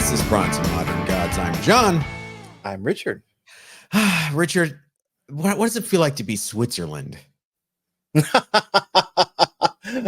This is Bronson Modern Gods. I'm John. I'm Richard. Richard, what does it feel like to be Switzerland?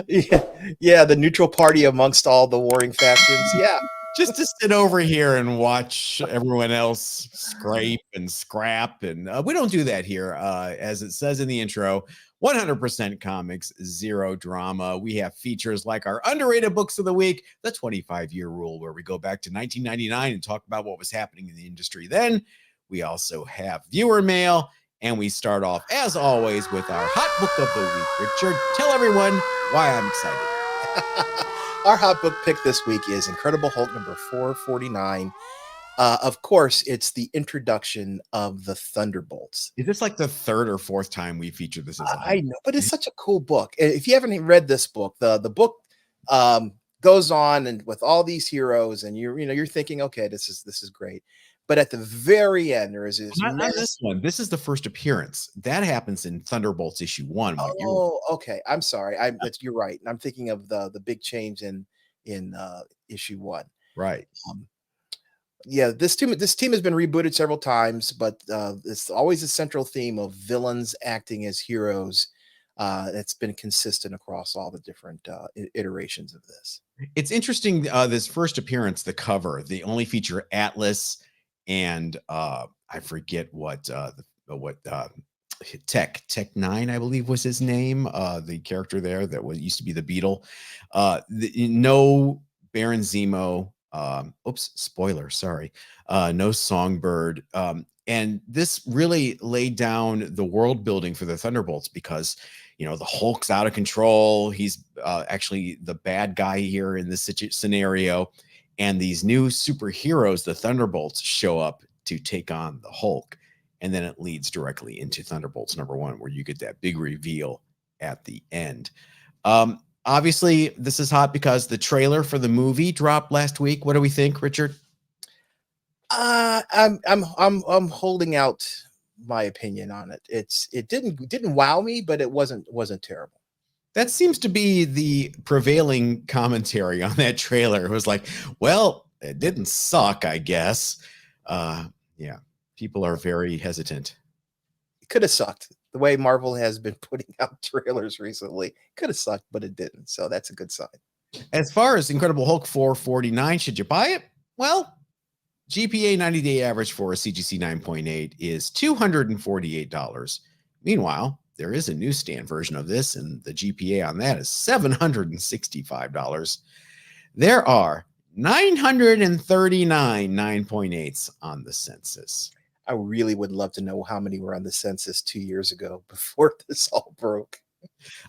Yeah, the neutral party amongst all the warring factions. Yeah. Just to sit over here and watch everyone else scrape and scrap. And we don't do that here. As it says in the intro, 100% comics, zero drama. We have features like our underrated books of the week, the 25-year rule, where we go back to 1999 and talk about what was happening in the industry then. We also have viewer mail. And we start off, as always, with our hot book of the week. Richard, tell everyone why I'm excited. Our hot book pick this week is Incredible Hulk number 449. Of course, it's the introduction of the Thunderbolts. Is this like the third or fourth time we featured this? I know, but it's such a cool book. If you haven't read this book, the book goes on and with all these heroes, and you're thinking, okay, this is great. But at the very end, there is this. Not this one. This is the first appearance. That happens in Thunderbolts issue 1. Oh, okay. I'm sorry. You're right. I'm thinking of the big change in issue 1. Right. Yeah, this team has been rebooted several times, but it's always a central theme of villains acting as heroes. That's been consistent across all the different iterations of this. It's interesting. This first appearance, the cover, they only feature Atlas and I forget what Tech 9, I believe was his name. The character there that used to be the Beetle. No Baron Zemo. Oops, spoiler. Sorry. No Songbird. And this really laid down the world building for the Thunderbolts because, the Hulk's out of control. He's actually the bad guy here in this scenario. And these new superheroes, the Thunderbolts, show up to take on the Hulk. And then it leads directly into Thunderbolts number 1, where you get that big reveal at the end. Obviously, this is hot because the trailer for the movie dropped last week. What do we think, Richard? I'm holding out my opinion on it. It didn't wow me, but it wasn't terrible. That seems to be the prevailing commentary on that trailer. It was like, well, it didn't suck, I guess. Yeah, people are very hesitant. It could have sucked. The way Marvel has been putting out trailers recently, could have sucked, but it didn't. So that's a good sign. As far as Incredible Hulk 449, should you buy it? Well, GPA 90-day average for a CGC 9.8 is $248. Meanwhile, there is a newsstand version of this, and the GPA on that is $765. There are 939 9.8s on the census. I really would love to know how many were on the census 2 years ago before this all broke.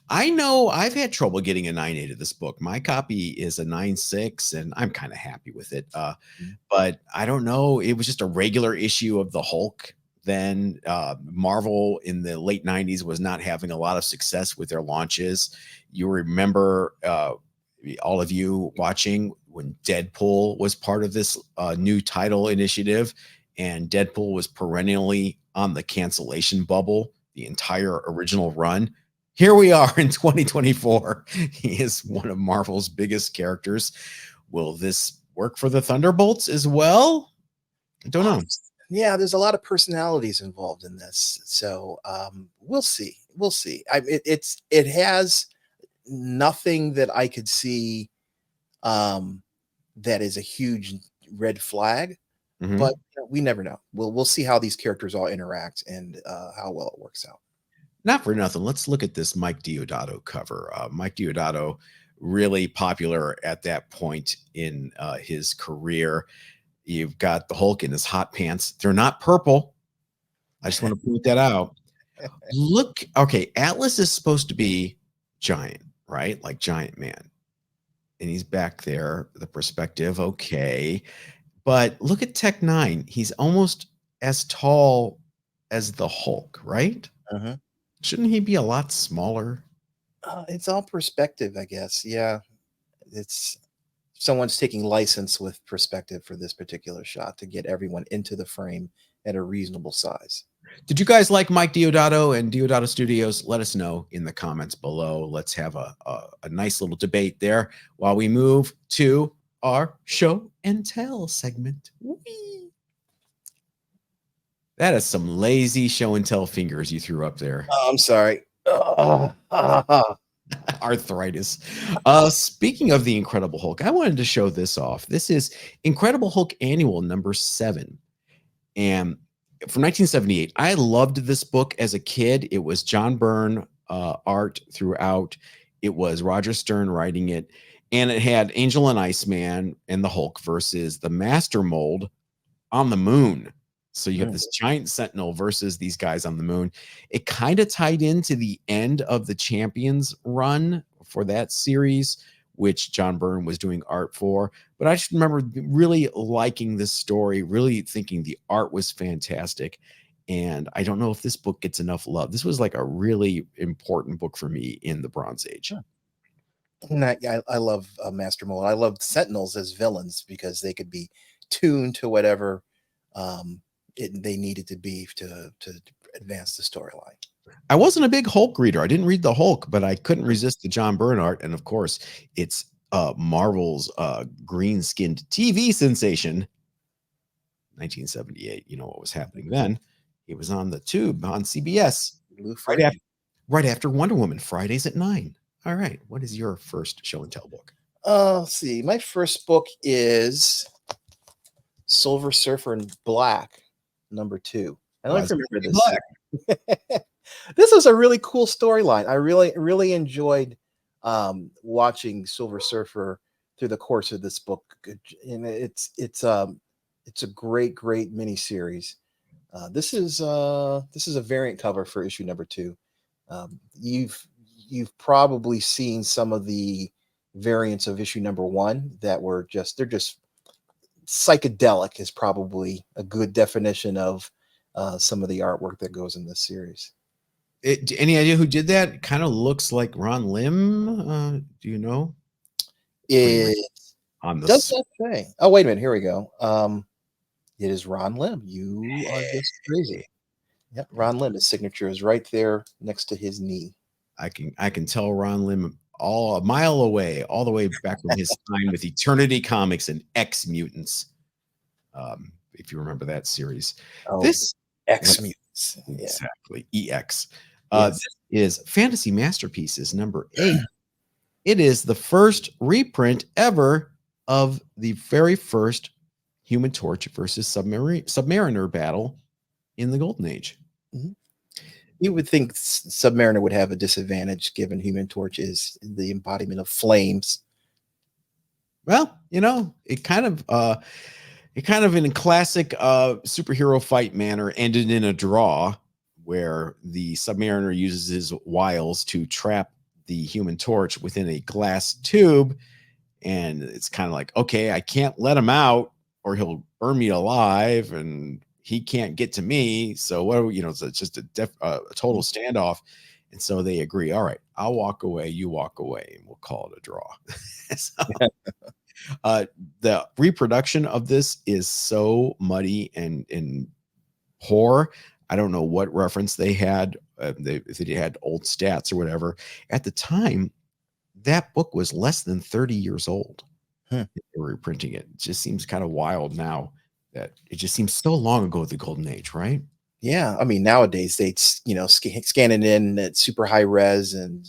I know I've had trouble getting a 9.8 of this book. My copy is a 9.6, and I'm kind of happy with it. But I don't know. It was just a regular issue of the Hulk. Then Marvel in the late 90s was not having a lot of success with their launches. You remember all of you watching when Deadpool was part of this new title initiative, and Deadpool was perennially on the cancellation bubble the entire original run. Here we are in 2024. He is one of Marvel's biggest characters. Will this work for the Thunderbolts as well? I don't know. Yeah, there's a lot of personalities involved in this, so we'll see. We'll see. It has nothing that I could see that is a huge red flag, but we never know. We'll see how these characters all interact and how well it works out. Not for nothing. Let's look at this Mike Deodato cover. Mike Deodato, really popular at that point in his career. You've got the Hulk in his hot pants. They're not purple. I just want to point that out. Look, okay, Atlas is supposed to be giant, right? Like Giant Man. And he's back there, the perspective, okay. But look at Tech 9. He's almost as tall as the Hulk, right? Shouldn't he be a lot smaller? It's all perspective, I guess. Yeah. It's someone's taking license with perspective for this particular shot to get everyone into the frame at a reasonable size. Did you guys like Mike Deodato and Deodato Studios? Let us know in the comments below. Let's have a nice little debate there while we move to our show and tell segment. Whee! That is some lazy show and tell fingers you threw up there. Oh, I'm sorry. Arthritis. Speaking of the Incredible Hulk, I wanted to show this off. This is Incredible Hulk Annual number 7. And from 1978, I loved this book as a kid. It was John Byrne art throughout. It was Roger Stern writing it. And it had Angel and Iceman and the Hulk versus the Master Mold on the moon. So you have this giant Sentinel versus these guys on the moon. It kind of tied into the end of the Champions run for that series, which John Byrne was doing art for. But I just remember really liking this story, really thinking the art was fantastic. And I don't know if this book gets enough love. This was like a really important book for me in the Bronze Age. And I love Master Mold. I love Sentinels as villains because they could be tuned to whatever they needed to be to advance the storyline. I wasn't a big Hulk reader. I didn't read the Hulk, but I couldn't resist the John Byrne art. And of course, it's Marvel's green-skinned TV sensation, 1978. You know what was happening then. He was on the tube on CBS right after Wonder Woman, Fridays at 9. All right. What is your first show and tell book? Let's see. My first book is Silver Surfer in Black, number 2. I don't know if you remember this. This was a really cool storyline. I really enjoyed watching Silver Surfer through the course of this book, and it's a great miniseries. This is a variant cover for issue number 2. You've probably seen some of the variants of issue number 1 that were they're just psychedelic is probably a good definition of some of the artwork that goes in this series. Any idea who did that? It kind of looks like Ron Lim. Do you know? It does not say. Oh, wait a minute. Here we go. It is Ron Lim. You are just crazy. Yep, Ron Lim. His signature is right there next to his knee. I can tell Ron Lim a mile away, all the way back from his time with Eternity Comics and X Mutants. If you remember that series. Oh, this X Mutants. Exactly. EX. Yes. This is Fantasy Masterpieces number 8. It is the first reprint ever of the very first Human Torch versus Submariner battle in the Golden Age. Mm-hmm. You would think Submariner would have a disadvantage given Human Torch is the embodiment of flames. Well, it kind of in a classic superhero fight manner ended in a draw where the Submariner uses his wiles to trap the Human Torch within a glass tube. And it's kind of like, okay, I can't let him out or he'll burn me alive and he can't get to me. So so it's just a total standoff. And so they agree, all right, I'll walk away, you walk away, and we'll call it a draw. The reproduction of this is so muddy and poor. I don't know what reference they had. If they had old stats or whatever. At the time, that book was less than 30 years old. They were reprinting it. It just seems kind of wild now that it just seems so long ago, the Golden Age, right? Yeah. I mean, nowadays they'd, scan it in at super high res and,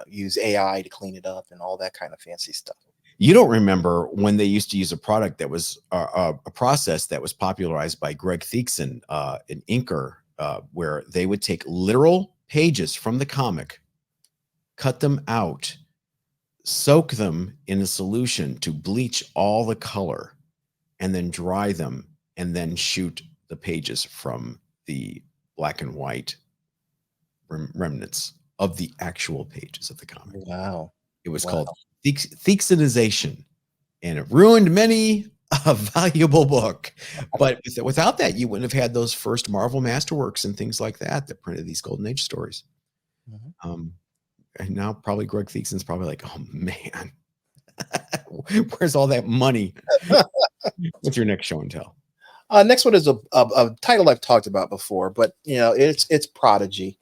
use AI to clean it up and all that kind of fancy stuff. You don't remember when they used to use a product that was a process that was popularized by Greg Theakson, an inker, where they would take literal pages from the comic, cut them out, soak them in a solution to bleach all the color, and then dry them, and then shoot the pages from the black and white remnants of the actual pages of the comic. Wow. It was called Theaksonization, and it ruined many a valuable book. But without that, you wouldn't have had those first Marvel Masterworks and things like that printed these Golden Age stories. Mm-hmm. And now probably Greg Theakson's probably like, oh man, where's all that money? What's your next show and tell? Next one is a title I've talked about before, but it's Prodigy.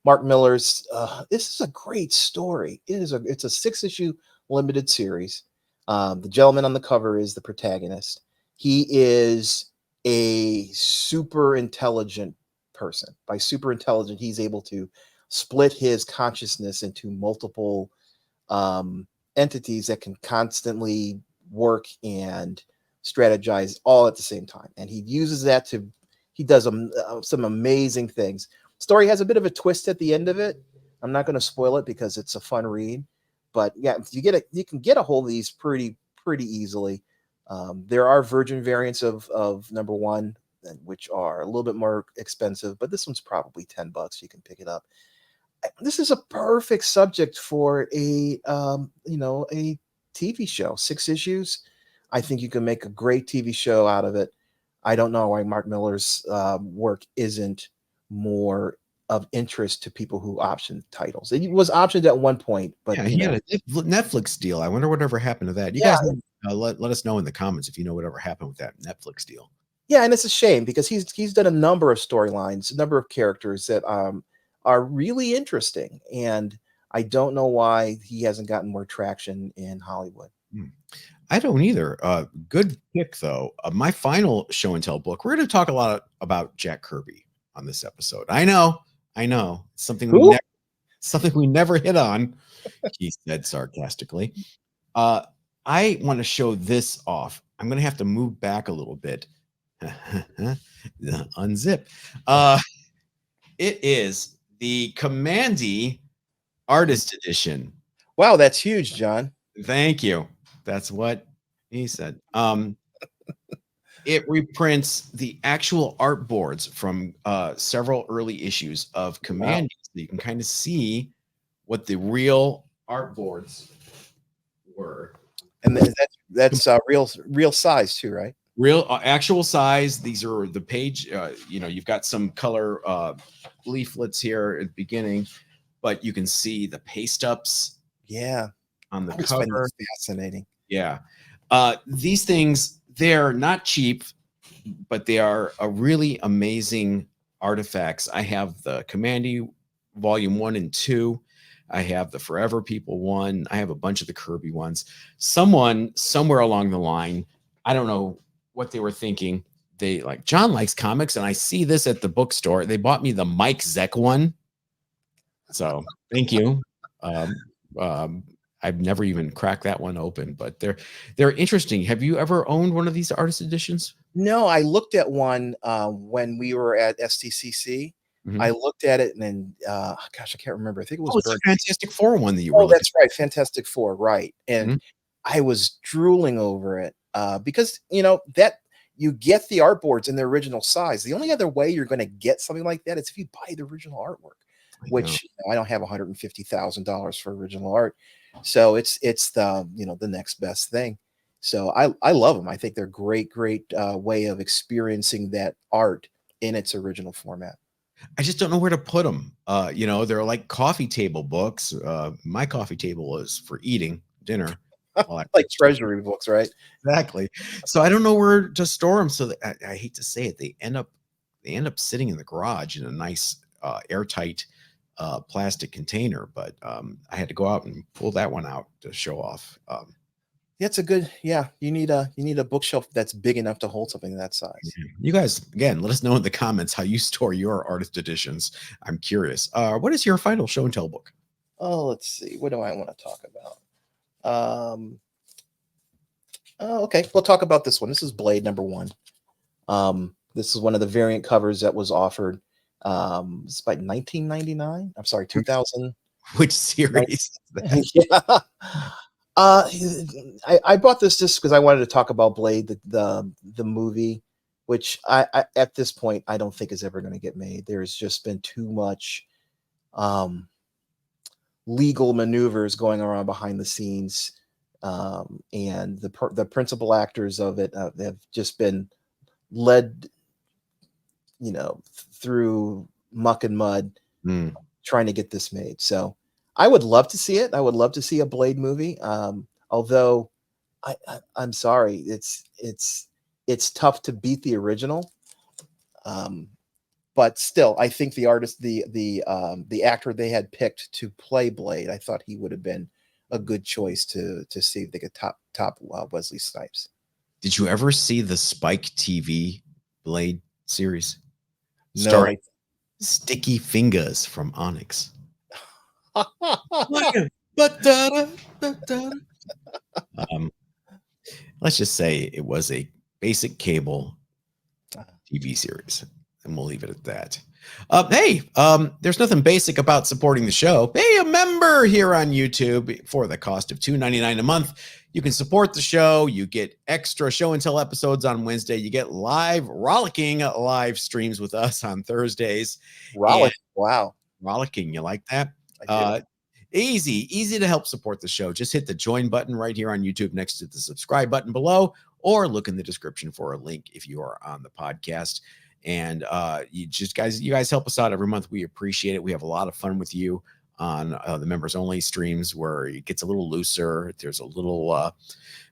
Mark Miller's. This is a great story. It's a 6-issue limited series. The gentleman on the cover is the protagonist. He is a super intelligent person. By super intelligent, he's able to split his consciousness into multiple entities that can constantly work and strategize all at the same time. And he uses that to, he does some amazing things. Story has a bit of a twist at the end of it. I'm not going to spoil it because it's a fun read, but yeah, you can get a hold of these pretty easily. There are virgin variants of number one, which are a little bit more expensive, but this one's probably $10. You can pick it up. This is a perfect subject for a a TV show. 6 issues. I think you can make a great TV show out of it. I don't know why Mark Miller's work isn't more of interest to people who option titles. It was optioned at one point, but Yeah, he had a Netflix deal. I wonder whatever happened to that. You yeah, guys let us know in the comments if you know whatever happened with that Netflix deal. yeah, and it's a shame because he's done a number of storylines, a number of characters that are really interesting, and I don't know why he hasn't gotten more traction in Hollywood. I don't either. Good pick though. My final show and tell book. We're going to talk a lot about Jack Kirby on this episode. I know. Something Who? we never hit on. He said sarcastically. I want to show this off. I'm going to have to move back a little bit. Unzip. It is the Commandy Artist Edition. Wow, that's huge, John. Thank you. That's what he said. It reprints the actual art boards from several early issues of Commandy, so you can kind of see what the real art boards were. And that's real size too, right? Real actual size. These are the page. You've got some color leaflets here at the beginning, but you can see the paste ups. Yeah, on the cover. Fascinating. Yeah, these things, they're not cheap, but they are a really amazing artifacts. I have the Commandy Volume 1 and 2. I have the Forever People one. I have a bunch of the Kirby ones. Someone somewhere along the line, I don't know what they were thinking. They like, John likes comics, and I see this at the bookstore. They bought me the Mike Zeck one. So thank you. I've never even cracked that one open, but they're interesting. Have you ever owned one of these artist editions? No, I looked at one when we were at STCC. Mm-hmm. I looked at it and then, gosh, I can't remember. I think it was the Fantastic Four one that you were. Oh, that's right, Fantastic Four, right? And Mm-hmm. I was drooling over it because that you get the artboards in their original size. The only other way you're going to get something like that is if you buy the original artwork, which I don't have $150,000 for original art. So it's the the next best thing. So I love them. I think they're great way of experiencing that art in its original format. I just don't know where to put them. They're like coffee table books. My coffee table is for eating dinner. Like treasury books, right? Exactly. So I don't know where to store them. So I hate to say it, they end up sitting in the garage in a nice airtight plastic container. But I had to go out and pull that one out to show off. That's a good, you need a bookshelf that's big enough to hold something that size. You guys, again, let us know in the comments how you store your artist editions. I'm curious. What is your final show and tell book? Oh, let's see. What do I want to talk about? Okay, we'll talk about this one. This is Blade number 1. This is one of the variant covers that was offered. It's by 1999. I'm sorry, 2000. Which series? Yeah. I bought this just because I wanted to talk about Blade, the movie, which I at this point I don't think is ever going to get made. There's just been too much legal maneuvers going around behind the scenes, and the principal actors of it have just been led, through muck and mud, trying to get this made. So I would love to see it. I would love to see a Blade movie. Although I'm sorry, it's tough to beat the original. But still, I think the artist, the actor they had picked to play Blade, I thought he would have been a good choice to see if they could top Wesley Snipes. Did you ever see the Spike TV Blade series No, starring Sticky Fingers from Onyx? But um, let's just say it was a basic cable TV series, and we'll leave it at that. Hey, there's nothing basic about supporting the show. Be a member here on YouTube for the cost of $2.99 a month. You can support the show. You get extra show and tell episodes on Wednesday. You get rollicking live streams with us on Thursdays. Wow. Rollicking, you like that? I do. Easy to help support the show. Just hit the join button right here on YouTube next to the subscribe button below, or look in the description for a link if you are on the podcast. And you guys help us out every month. We appreciate it. We have a lot of fun with you on the members only streams where it gets a little looser. There's a little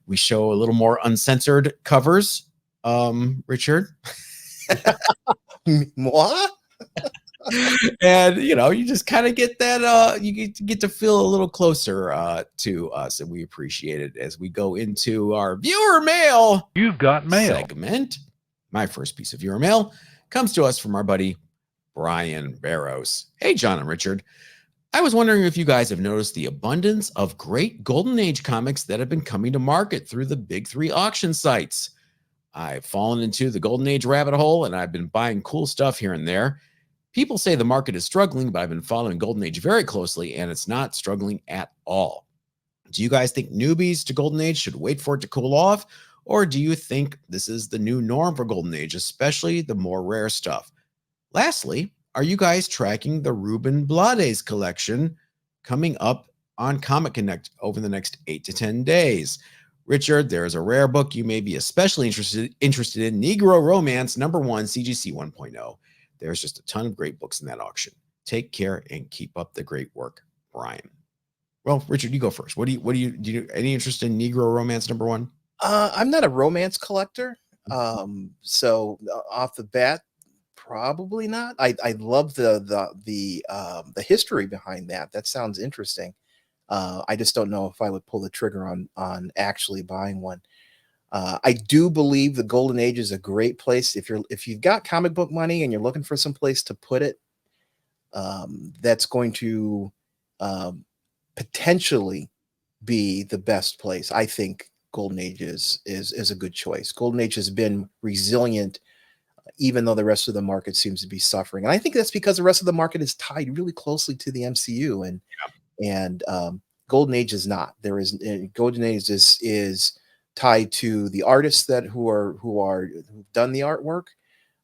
we show a little more uncensored covers. Richard. What? And you just kind of get that you get to feel a little closer to us, and we appreciate it as we go into our viewer mail. You've got mail segment. My first piece of viewer mail comes to us from our buddy Brian Barrows. Hey, John and Richard, I was wondering if you guys have noticed the abundance of great Golden Age comics that have been coming to market through the big three auction sites. I've fallen into the Golden Age rabbit hole, and I've been buying cool stuff here and there. People say the market is struggling, but I've been following Golden Age very closely, and it's not struggling at all. Do you guys think newbies to Golden Age should wait for it to cool off, or do you think this is the new norm for Golden Age, especially the more rare stuff? Lastly, are you guys tracking the Ruben Blades collection coming up on Comic Connect over the next 8 to 10 days? Richard, there is a rare book you may be especially interested in, Negro Romance #1 CGC 1.0. There's just a ton of great books in that auction. Take care and keep up the great work, Brian. Well, Richard, you go first. Do you any interest in Negro Romance #1? I'm not a romance collector. So off the bat, probably not. I love the history behind that. That sounds interesting. I just don't know if I would pull the trigger on actually buying one. I do believe the Golden Age is a great place if you've got comic book money and you're looking for some place to put it. That's going to potentially be the best place. I think Golden Age is a good choice. Golden Age has been resilient, even though the rest of the market seems to be suffering. And I think that's because the rest of the market is tied really closely to the MCU, and Golden Age is not. Golden Age is tied to the artists who've done the artwork,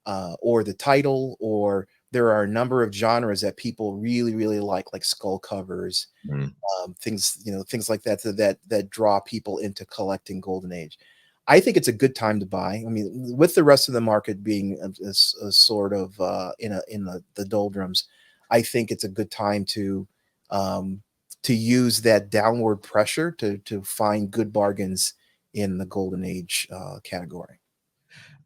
or the title, or there are a number of genres that people really, really like skull covers, things like that draw people into collecting Golden Age. I think it's a good time to buy. I mean, with the rest of the market being a sort of in the doldrums, I think it's a good time to use that downward pressure to find good bargains in the Golden Age category.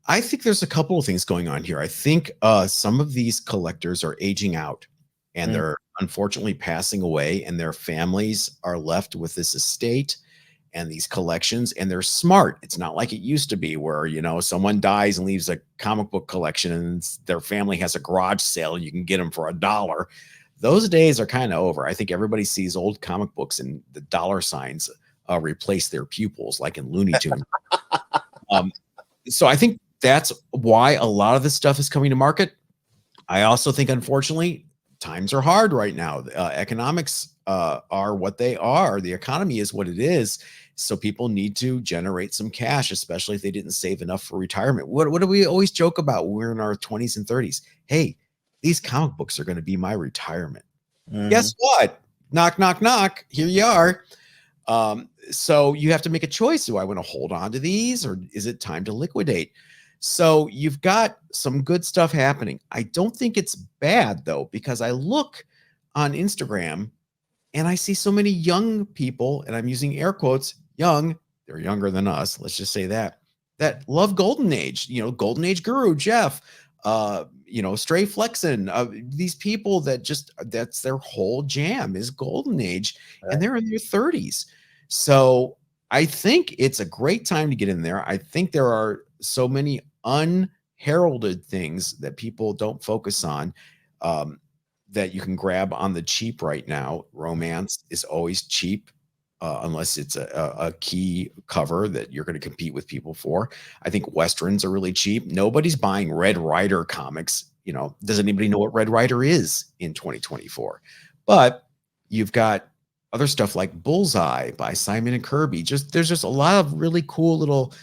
I think there's a couple of things going on here. I think some of these collectors are aging out, and they're unfortunately passing away, and their families are left with this estate and these collections, and they're smart. It's not like it used to be where, someone dies and leaves a comic book collection and their family has a garage sale and you can get them for $1. Those days are kind of over. I think everybody sees old comic books and the dollar signs replace their pupils, like in Looney Tunes. So I think that's why a lot of this stuff is coming to market. I also think, unfortunately, times are hard right now. Economics are what they are. The economy is what it is. So people need to generate some cash, especially if they didn't save enough for retirement. What do we always joke about when we're in our 20s and 30s? Hey, these comic books are going to be my retirement. Guess what? Knock, knock, knock. Here you are. So you have to make a choice. Do I want to hold on to these, or is it time to liquidate? So you've got some good stuff happening. I don't think it's bad, though, because I look on Instagram and I see so many young people, and I'm using air quotes, young, they're younger than us, let's just say that love Golden Age. Golden Age guru Jeff, Stray Flexen, these people that that's their whole jam is Golden Age, and Right. they're in their 30s. So I think it's a great time to get in there. I think there are so many unheralded things that people don't focus on, that you can grab on the cheap right now. Romance is always cheap, unless it's a key cover that you're going to compete with people for. I think Westerns are really cheap. Nobody's buying Red Rider comics. Does anybody know what Red Rider is in 2024? But you've got other stuff like Bullseye by Simon and Kirby. There's just a lot of really cool little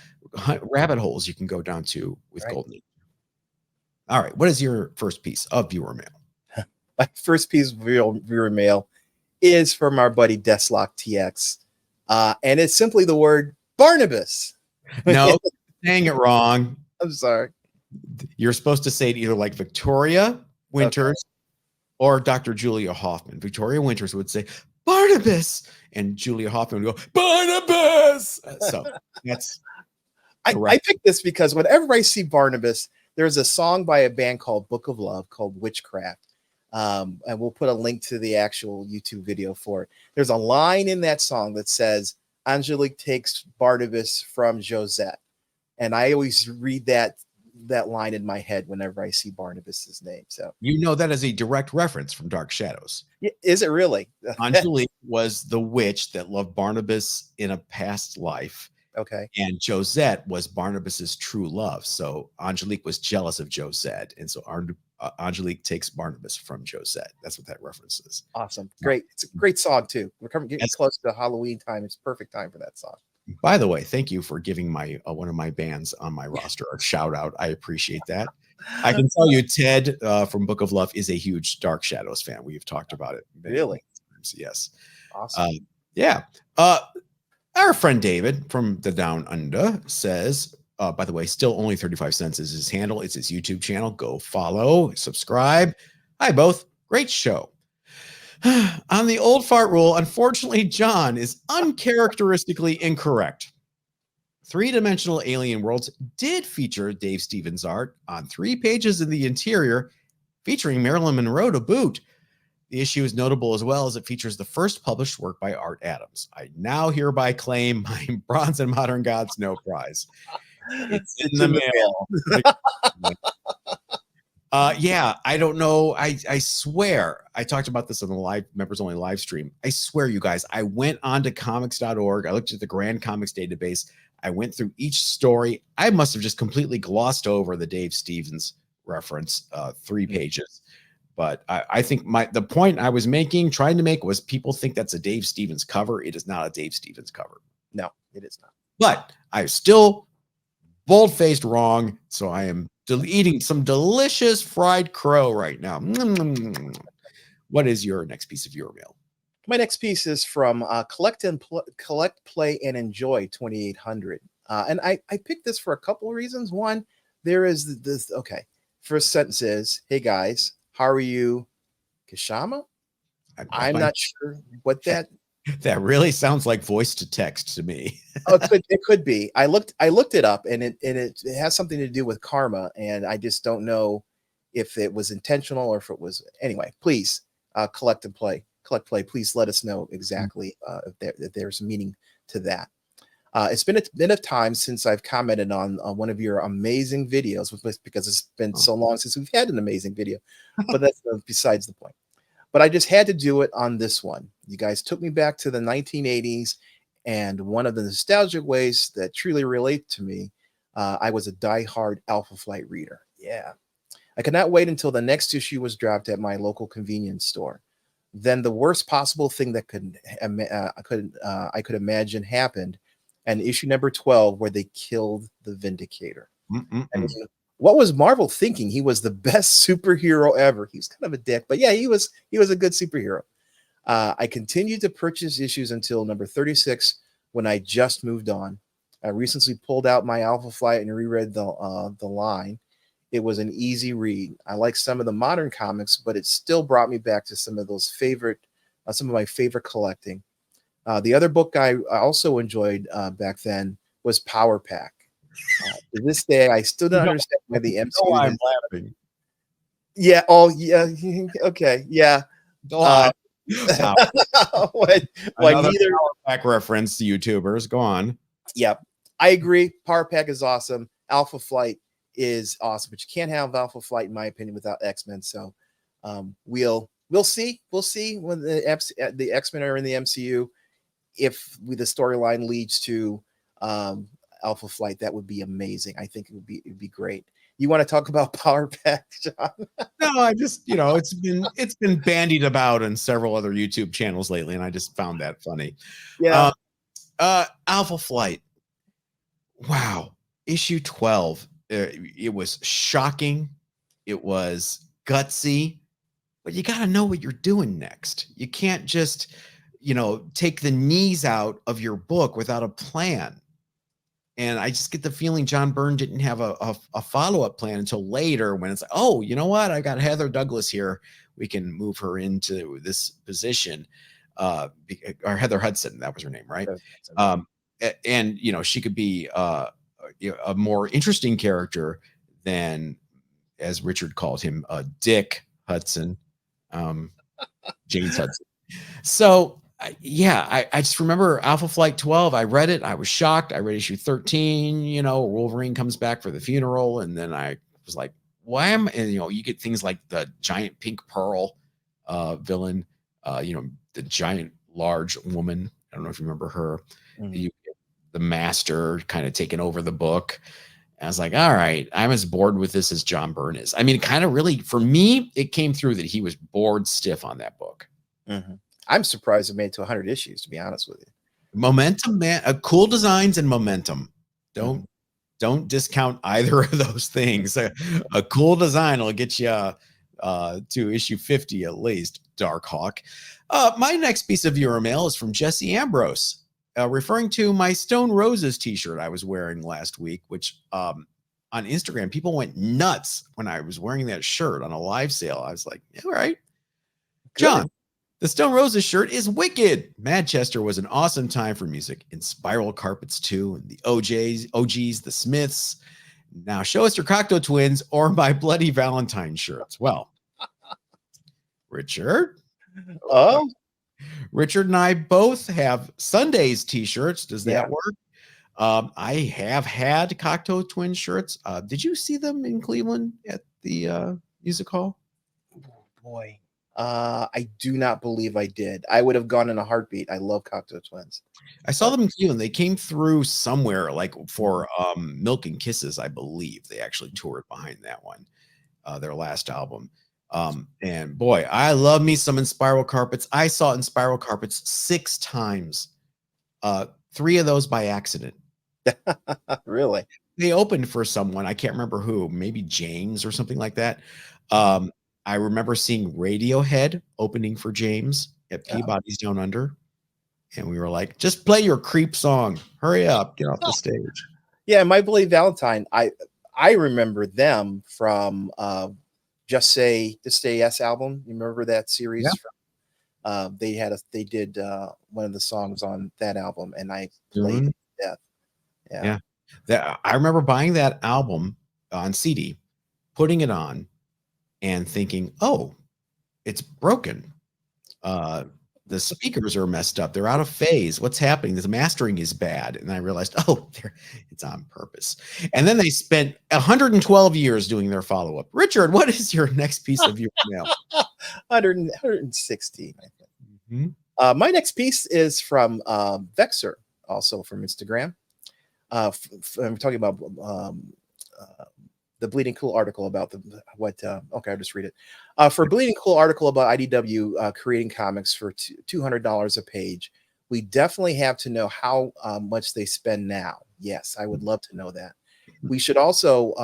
rabbit holes you can go down to with Right. Golden Age. All right, what is your first piece of viewer mail? My first piece of viewer mail is from our buddy Deslock TX. And it's simply the word Barnabas. No, saying it wrong. I'm sorry. You're supposed to say it either like Victoria Winters or Dr. Julia Hoffman. Victoria Winters would say Barnabas, and Julia Hoffman would go Barnabas. So that's I picked this because whenever I see Barnabas, there's a song by a band called Book of Love called Witchcraft. And we'll put a link to the actual YouTube video for it. There's a line in that song that says, Angelique takes Barnabas from Josette. And I always read that line in my head whenever I see Barnabas's name. So that is a direct reference from Dark Shadows. is it really? Angelique was the witch that loved Barnabas in a past life. Okay. And Josette was Barnabas's true love. So Angelique was jealous of Josette. And so Angelique takes Barnabas from Josette. That's what that reference is. Awesome. Great. It's a great song too. We're getting close to Halloween time. It's perfect time for that song. By the way, thank you for giving my one of my bands on my roster a shout out. I appreciate that. I can tell you, Ted from Book of Love is a huge Dark Shadows fan. We've talked about it. Really? Yes. Awesome. Yeah. Our friend David from the Down Under says, by the way, still only 35 cents is his handle. It's his YouTube channel. Go follow, subscribe. Hi, both. Great show. On the old fart rule, unfortunately, John is uncharacteristically incorrect. Three-dimensional alien worlds did feature Dave Stevens' art on 3 pages in the interior, featuring Marilyn Monroe to boot. The issue is notable as well as it features the first published work by Art Adams. I now hereby claim my Bronze and Modern Gods No prize. It's in the mail. Yeah, I don't know. I swear, I talked about this on the live members only live stream. I swear, you guys, I went onto comics.org. I looked at the Grand Comics database. I went through each story. I must have just completely glossed over the Dave Stevens reference, 3 pages. But I think the point I was trying to make was people think that's a Dave Stevens cover. It is not a Dave Stevens cover. No, it is not. But I still bold-faced wrong. So I am eating some delicious fried crow right now. What is your next piece of viewer mail? My next piece is from Collect, Play, and Enjoy 2800. And I picked this for a couple of reasons. One, there is this, okay. First sentence is, hey guys, how are you? Kashama? I'm not sure what that. That really sounds like voice to text to me. Oh, it could be. I looked it up, and it has something to do with karma, and I just don't know if it was intentional or if it was. Anyway, please collect, play. Please let us know exactly if there's meaning to that. It's been a bit of time since I've commented on one of your amazing videos, because it's been so long since we've had an amazing video. But that's besides the point. But I just had to do it on this one. You guys took me back to the 1980s, and one of the nostalgic ways that truly relate to me, I was a diehard Alpha Flight reader. Yeah. I could not wait until the next issue was dropped at my local convenience store. Then the worst possible thing that I could imagine happened, and issue number 12, where they killed the Vindicator. And what was Marvel thinking? He was the best superhero ever. He was kind of a dick, but yeah, he was a good superhero. I continued to purchase issues until number 36, when I just moved on. I recently pulled out my Alpha Flight and reread the line. It was an easy read. I like some of the modern comics, but it still brought me back to some of my favorite collecting. The other book I also enjoyed back then was Power Pack. To this day, I still You don't know, understand why the you know MCU why I'm has. laughing. Yeah. Oh, yeah. Okay. Yeah. Go on. Wow. Why Another neither. Power Pack reference to YouTubers. Go on. Yeah, I agree. Power Pack is awesome. Alpha Flight is awesome, but you can't have Alpha Flight, in my opinion, without X-Men. So we'll see. We'll see when the X-Men are in the MCU. If the storyline leads to um, Alpha Flight, that would be amazing. I think it'd be great. You want to talk about Power Pack, John? No, I just, it's been bandied about on several other YouTube channels lately, and I just found that funny. Yeah. Um, Alpha Flight. Wow. Issue 12. It was shocking. It was gutsy, but you got to know what you're doing next. You can't just, take the knees out of your book without a plan. And I just get the feeling John Byrne didn't have a follow-up plan until later when it's like, oh, you know what? I got Heather Douglas here. We can move her into this position. Or Heather Hudson, that was her name, right? And she could be a more interesting character than, as Richard called him, Dick Hudson, James Hudson. So I just remember Alpha Flight 12. I read it. I was shocked. I read issue 13. Wolverine comes back for the funeral, and then I was like, why am? And you get things like the giant pink pearl villain. The giant large woman. I don't know if you remember her. You get the master kind of taking over the book. I was like, all right, I'm as bored with this as John Byrne is. I mean, kind of really, for me, it came through that he was bored stiff on that book. Mm-hmm. I'm surprised it made it to 100 issues, to be honest with you. Momentum, man, cool designs and momentum. Don't Mhm. don't discount either of those things. A cool design will get you to issue 50 at least. Darkhawk. My next piece of viewer mail is from Jesse Ambrose, referring to my Stone Roses T-shirt I was wearing last week, which on Instagram people went nuts when I was wearing that shirt on a live sale. I was like, all right, John. The Stone Roses shirt is wicked. Manchester was an awesome time for music. In Spiral Carpets too, and the OGs, the Smiths. Now show us your Cocteau Twins or my Bloody Valentine shirts. Well, Richard. Oh, Richard and I both have Sundays t-shirts. Does yeah. that work? I have had Cocteau Twins shirts. Did you see them in Cleveland at the music hall? Oh, boy. I do not believe I did. I would have gone in a heartbeat. I love Cocteau Twins. I saw them in Cleveland. They came through somewhere like for Milk and Kisses, I believe. They actually toured behind that one, their last album. And boy, I love me some in Spiral Carpets. I saw it in Spiral Carpets 6 times. 3 of those by accident. Really? They opened for someone, I can't remember who, maybe James or something like that. I remember seeing Radiohead opening for James at Peabody's Down Under. And we were like, just play your creep song. Hurry up, get off the stage. Yeah, My Bloody Valentine. I remember them from Just Say Yes album. You remember that series? Yeah. They did one of the songs on that album, and I played Soon. it to death. Yeah. I remember buying that album on CD, putting it on, and thinking, oh, it's broken. The speakers are messed up. They're out of phase. What's happening? The mastering is bad. And I realized, oh, it's on purpose. And then they spent 112 years doing their follow-up. Richard, what is your next piece of your mail? 116, I think. Mm-hmm. My next piece is from Vexer, also from Instagram. I'm talking about the Bleeding Cool article about okay, I'll just read it. For Bleeding Cool article about IDW creating comics for $200 a page, we definitely have to know how much they spend now. Yes, I would love to know that. We should also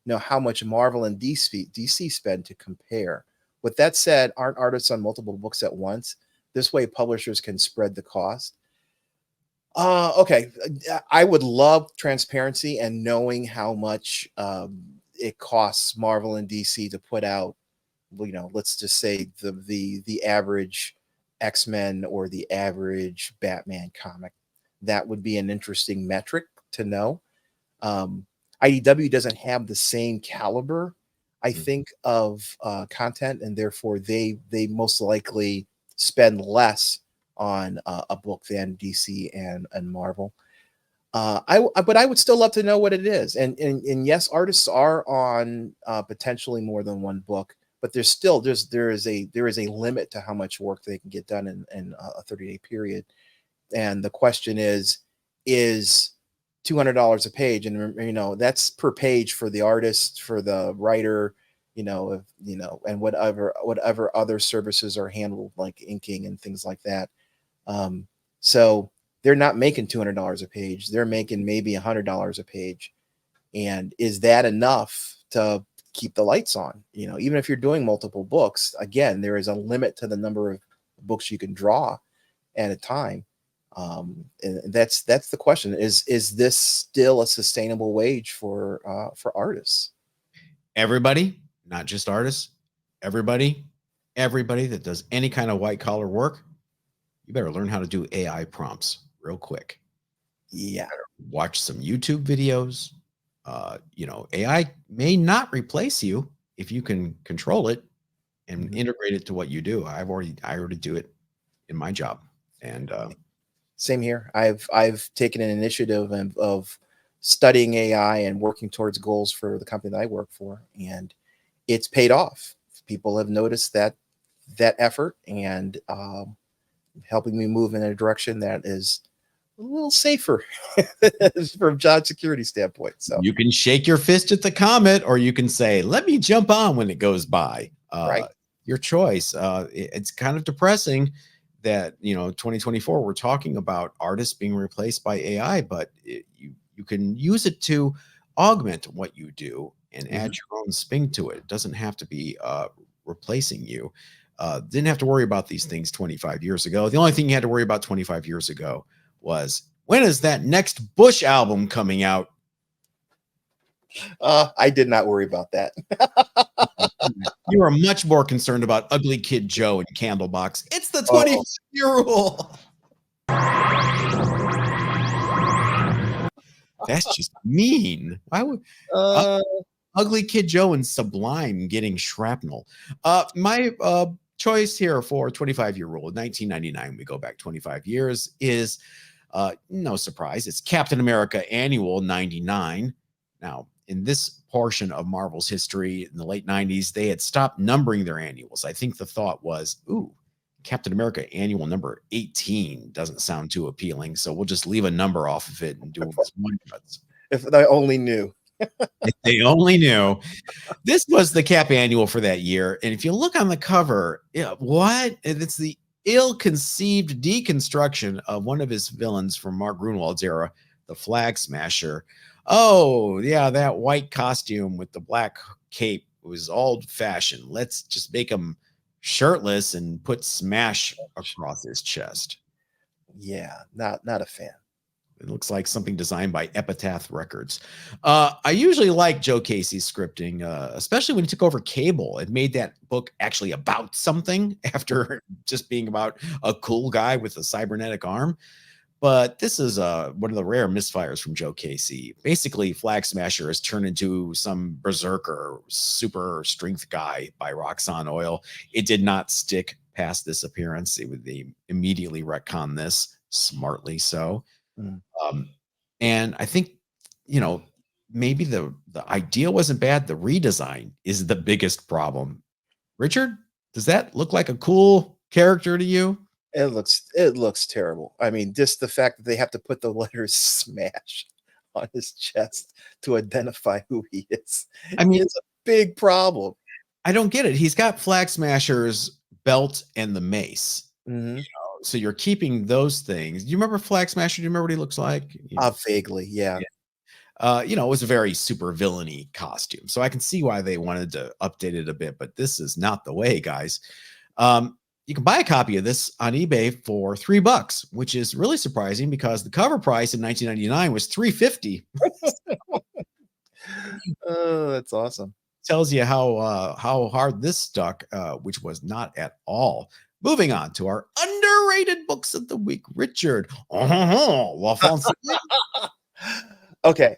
know how much Marvel and DC spend to compare. With that said, aren't artists on multiple books at once? This way, publishers can spread the cost. Okay. I would love transparency and knowing how much it costs Marvel and DC to put out, let's just say the average X-Men or the average Batman comic. That would be an interesting metric to know. IDW doesn't have the same caliber, I Mm. think, of content, and therefore they most likely spend less on a book than DC and Marvel. But I would still love to know what it is. And yes, artists are on potentially more than one book, but there's still there is a limit to how much work they can get done in a 30-day period. And the question is $200 a page, and that's per page for the artist, for the writer, and whatever other services are handled, like inking and things like that. So they're not making $200 a page. They're making maybe $100 a page. And is that enough to keep the lights on? Even if you're doing multiple books, again, there is a limit to the number of books you can draw at a time. And that's the question: is this still a sustainable wage for artists? Everybody, not just artists, everybody that does any kind of white collar work, you better learn how to do AI prompts real quick. Yeah. Watch some YouTube videos. AI may not replace you if you can control it and integrate it to what you do. I already do it in my job. And same here. I've taken an initiative of studying AI and working towards goals for the company that I work for, and it's paid off. People have noticed that effort, and helping me move in a direction that is a little safer from job security standpoint. So you can shake your fist at the comet, or you can say, "Let me jump on when it goes by." Right. Your choice. It's kind of depressing that 2024 we're talking about artists being replaced by AI, but you can use it to augment what you do and add your own spin to it. It doesn't have to be replacing you. Didn't have to worry about these things 25 years ago. The only thing you had to worry about 25 years ago was, when is that next Bush album coming out? I did not worry about that. You are much more concerned about Ugly Kid Joe and Candlebox. It's the 20-year rule. That's just mean. Why would Ugly Kid Joe and Sublime getting shrapnel? My choice here for 25-year rule, 1999, we go back 25 years, is no surprise. It's Captain America Annual 99. Now, in this portion of Marvel's history in the late 90s, they had stopped numbering their annuals. I think the thought was, ooh, Captain America Annual number 18 doesn't sound too appealing, so we'll just leave a number off of it and do them as one cuts. If they only knew. If they only knew. This was the Cap Annual for that year. And if you look on the cover, what? It's the ill-conceived deconstruction of one of his villains from Mark Grunwald's era, the Flag Smasher. Oh, yeah, that white costume with the black cape was old-fashioned. Let's just make him shirtless and put Smash across his chest. Yeah, not a fan. It looks like something designed by Epitaph Records. I usually like Joe Casey's scripting, especially when he took over Cable. It made that book actually about something after just being about a cool guy with a cybernetic arm. But this is one of the rare misfires from Joe Casey. Basically, Flag Smasher has turned into some berserker, super strength guy by Roxanne Oil. It did not stick past this appearance. They immediately retcon this, smartly so. And I think, maybe the idea wasn't bad. The redesign is the biggest problem. Richard, does that look like a cool character to you? It looks terrible. I mean, just the fact that they have to put the letters "Smash" on his chest to identify who he is. I mean, it's a big problem. I don't get it. He's got Flag Smasher's belt and the mace. So you're keeping those things. Do you remember Flag Smasher? Do you remember what he looks like? Vaguely, yeah. It was a very super villainy costume. So I can see why they wanted to update it a bit, but this is not the way, guys. You can buy a copy of this on eBay for $3, which is really surprising because the cover price in 1999 was $3.50. Oh, that's awesome. Tells you how hard this stuck, which was not at all. Moving on to our underrated books of the week, Richard. Okay,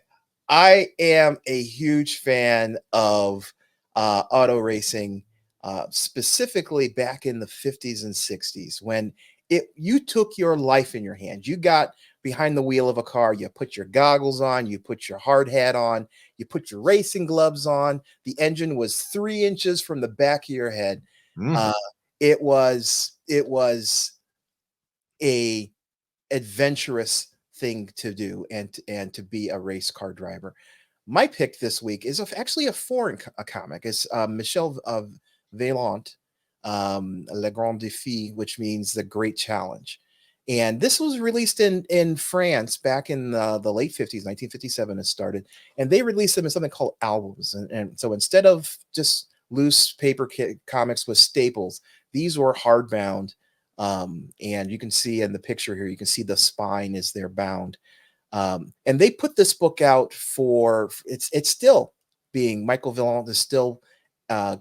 I am a huge fan of auto racing, specifically back in the 50s and 60s when you took your life in your hands. You got behind the wheel of a car, you put your goggles on, you put your hard hat on, you put your racing gloves on. The engine was 3 inches from the back of your head. Mm. Uh, it was a adventurous thing to do and to be a race car driver. My pick this week is actually a foreign a comic. It's Michel Vaillant, Le Grand Défi, which means the Great Challenge. And this was released in France back in the late 50s, 1957 it started. And they released them in something called albums. And so instead of just loose paper comics with staples, these were hardbound. And you can see in the picture here, you can see the spine is there bound. And they put this book out for it's still being Michael Villant is still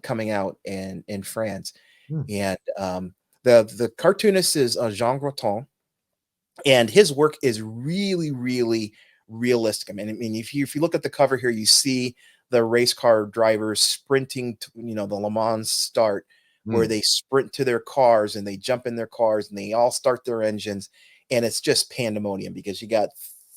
coming out in France. Mm. And the cartoonist is Jean Graton, and his work is really, really realistic. I mean, if you look at the cover here, you see the race car drivers sprinting to, the Le Mans start, where Mm. they sprint to their cars and they jump in their cars and they all start their engines, and it's just pandemonium because you got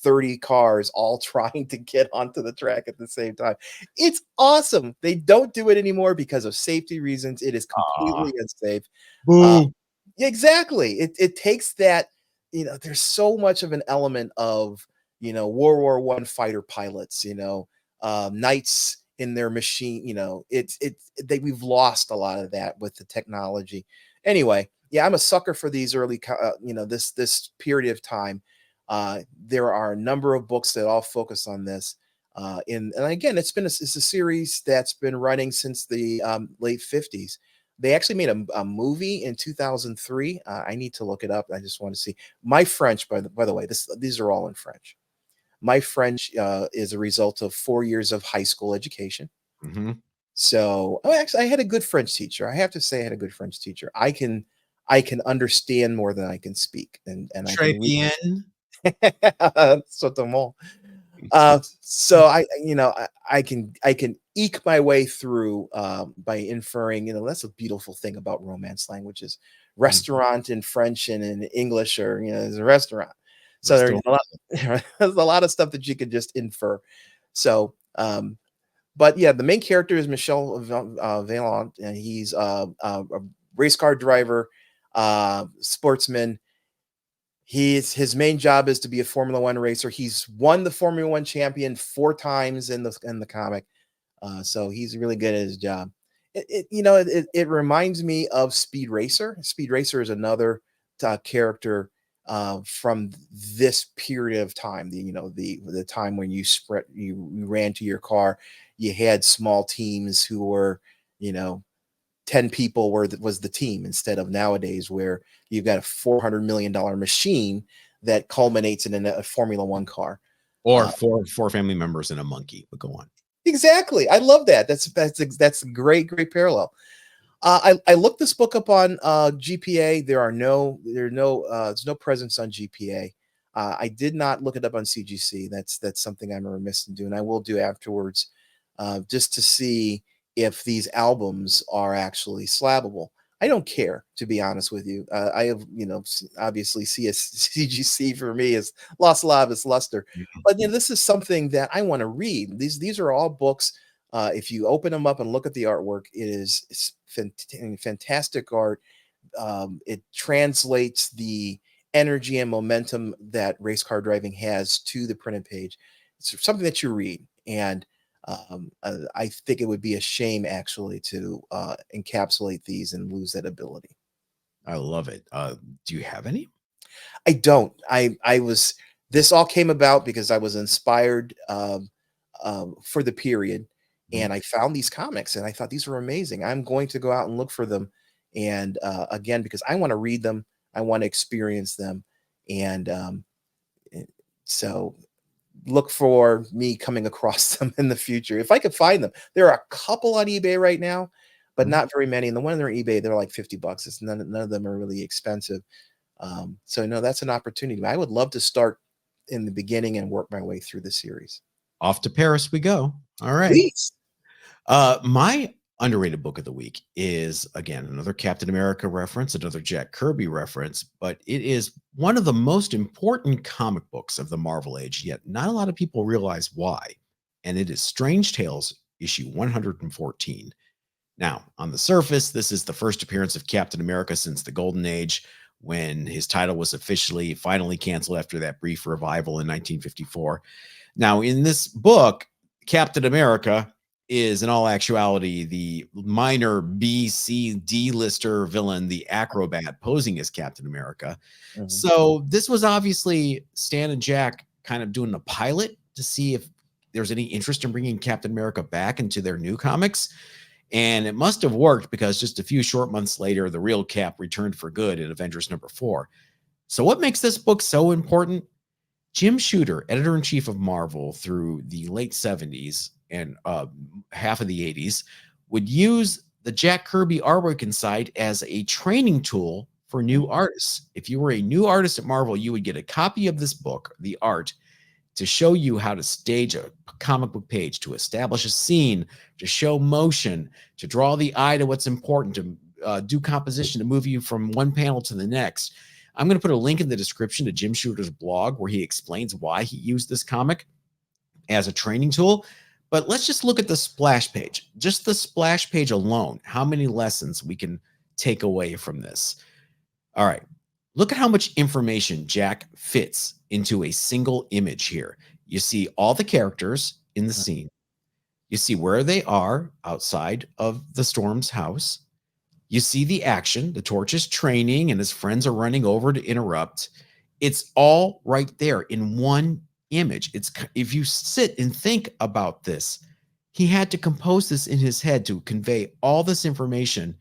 30 cars all trying to get onto the track at the same time. It's awesome. They don't do it anymore because of safety reasons. It is Aw. completely unsafe. Uh, Boo. yeah, exactly. It takes that, there's so much of an element of, World War One fighter pilots, knights in their machine, we've lost a lot of that with the technology. Anyway, yeah, I'm a sucker for these early, this period of time. There are a number of books that all focus on this. And again, it's a series that's been running since the late 50s. They actually made a movie in 2003. I need to look it up. I just want to see. My French, by the way, these are all in French. My French is a result of 4 years of high school education. Mhm. So, oh, actually, I had a good French teacher. I have to say, I had a good French teacher. I can understand more than I can speak, and I Très can read. bien. Certainement. So I can eke my way through by inferring, that's a beautiful thing about Romance languages. Mm. Restaurant in French and in English are, is a restaurant. So there's Restaurant. a lot, there's a lot of stuff that you could just infer. So, but yeah, the main character is Michel Vaillant, and he's a race car driver, sportsman. His main job is to be a Formula One racer. He's won the Formula One champion 4 times in the comic, so he's really good at his job. It reminds me of Speed Racer. Speed Racer is another character from this period of time. The time when you ran to your car, you had small teams who were, you know 10 people was the team, instead of nowadays where you've got a $400 million machine that culminates in a Formula One car. Or Uh, four family members and a monkey, but go on. exactly. I love that. That's a great parallel. I looked this book up on GPA. There's no presence on GPA. I did not look it up on CGC. That's something I'm remiss in doing. I will do afterwards, just to see if these albums are actually slabbable. I don't care, to be honest with you. I have, obviously CGC for me is lost a lot of its luster, but this is something that I want to read. These are all books. If you open them up and look at the artwork, it's fantastic art. It translates the energy and momentum that race car driving has to the printed page. It's something that you read, and I think it would be a shame actually to encapsulate these and lose that ability. I love it. Do you have any? I don't. I was This all came about because I was inspired for the period, Mhm. and I found these comics and I thought these were amazing. I'm going to go out and look for them, and again, because I want to read them, I want to experience them, and eh, so look for me coming across them in the future if I could find them. There are a couple on eBay right now, but Mhm. not very many. And the one that are eBay, they're like $50. It's none of them are really expensive. So no, that's an opportunity. I would love to start in the beginning and work my way through the series. Off to Paris we go. All right. Please. My underrated book of the week is, again, another Captain America reference, another Jack Kirby reference, but it is one of the most important comic books of the Marvel age, yet not a lot of people realize why. And it is Strange Tales, issue 114. Now, on the surface, this is the first appearance of Captain America since the Golden Age, when his title was finally canceled after that brief revival in 1954. Now, in this book, Captain America is in all actuality the minor B, C, D lister villain, the acrobat posing as Captain America. Mhm. So this was obviously Stan and Jack kind of doing a pilot to see if there's any interest in bringing Captain America back into their new comics. And it must have worked, because just a few short months later, the real Cap returned for good in Avengers #4. So what makes this book so important? Jim Shooter, editor-in-chief of Marvel through the late 70s and half of the 80s, would use the Jack Kirby artwork inside as a training tool for new artists. If you were a new artist at Marvel, you would get a copy of this book, the art, to show you how to stage a comic book page, to establish a scene, to show motion, to draw the eye to what's important, to do composition, to move you from one panel to the next. I'm going to put a link in the description to Jim Shooter's blog where he explains why he used this comic as a training tool. But let's just look at the splash page. Just the splash page alone, how many lessons we can take away from this. All right. Look at how much information Jack fits into a single image here. You see all the characters in the scene. You see where they are outside of the Storm's house. You see the action. The Torch is training and his friends are running over to interrupt. It's all right there in one image. If you sit and think about this, he had to compose this in his head to convey all this information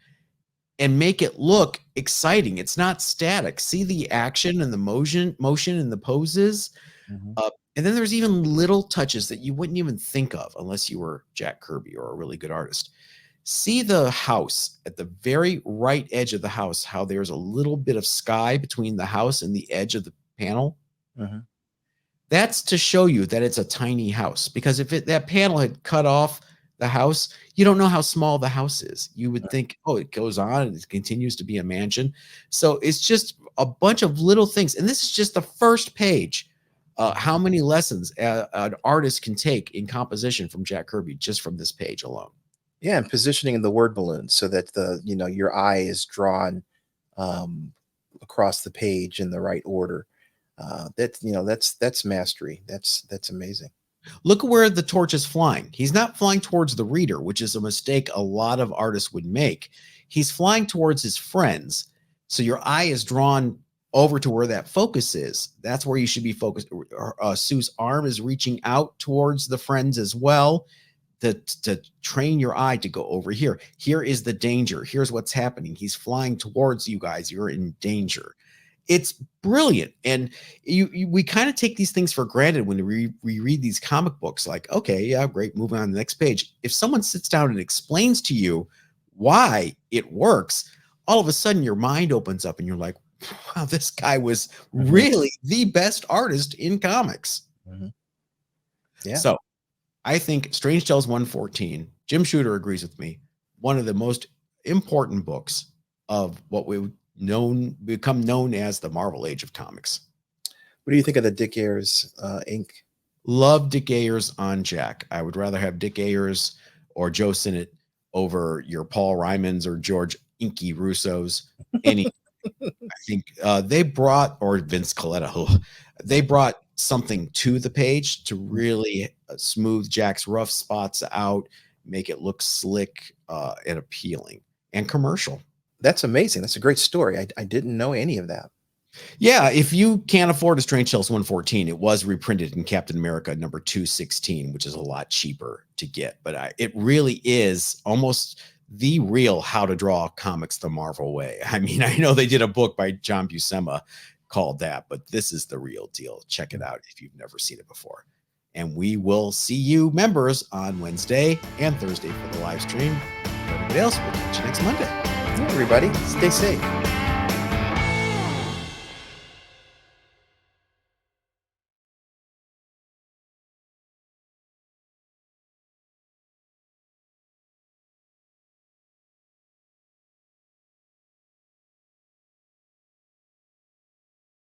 and make it look exciting. It's not static. See the action and the motion and the poses. And then there's even little touches that you wouldn't even think of unless you were Jack Kirby or a really good artist. See the house at the very right edge of the house, how there's a little bit of sky between the house and the edge of the panel. That's to show you that it's a tiny house, because if that panel had cut off the house, you don't know how small the house is. You would think, oh, it goes on and it continues to be a mansion. So it's just a bunch of little things. And this is just the first page. How many lessons an artist can take in composition from Jack Kirby just from this page alone. Yeah, and positioning the word balloon so that your eye is drawn across the page in the right order. That's mastery. That's amazing. Look at where the Torch is flying. He's not flying towards the reader, which is a mistake a lot of artists would make. He's flying towards his friends. So your eye is drawn over to where that focus is. That's where you should be focused. Sue's arm is reaching out towards the friends as well to train your eye to go over here. Here is the danger. Here's what's happening. He's flying towards you guys. You're in danger. It's brilliant. And we kind of take these things for granted when we read these comic books, like, okay, yeah, great, moving on to the next page. If someone sits down and explains to you why it works, all of a sudden your mind opens up and you're like, wow, this guy was really the best artist in comics. Yeah. So I think Strange Tales 114, Jim Shooter agrees with me, one of the most important books of what we've become known as the Marvel Age of Comics. What do you think of the Dick Ayers ink? Love Dick Ayers on Jack. I would rather have Dick Ayers or Joe Sinnott over your Paul Ryman's or George Inky Russo's. I think they brought, or Vince Coletta, they brought something to the page to really smooth Jack's rough spots out, make it look slick and appealing and commercial. That's amazing. That's a great story. I didn't know any of that. Yeah, if you can't afford a Strange Tales 114, it was reprinted in Captain America number 216, which is a lot cheaper to get. But it really is almost the real How to Draw Comics the Marvel Way. I mean, I know they did a book by John Buscema called that, but this is the real deal. Check it out if you've never seen it before. And we will see you members on Wednesday and Thursday for the live stream. For everybody else, we'll catch you next Monday. Everybody, stay safe.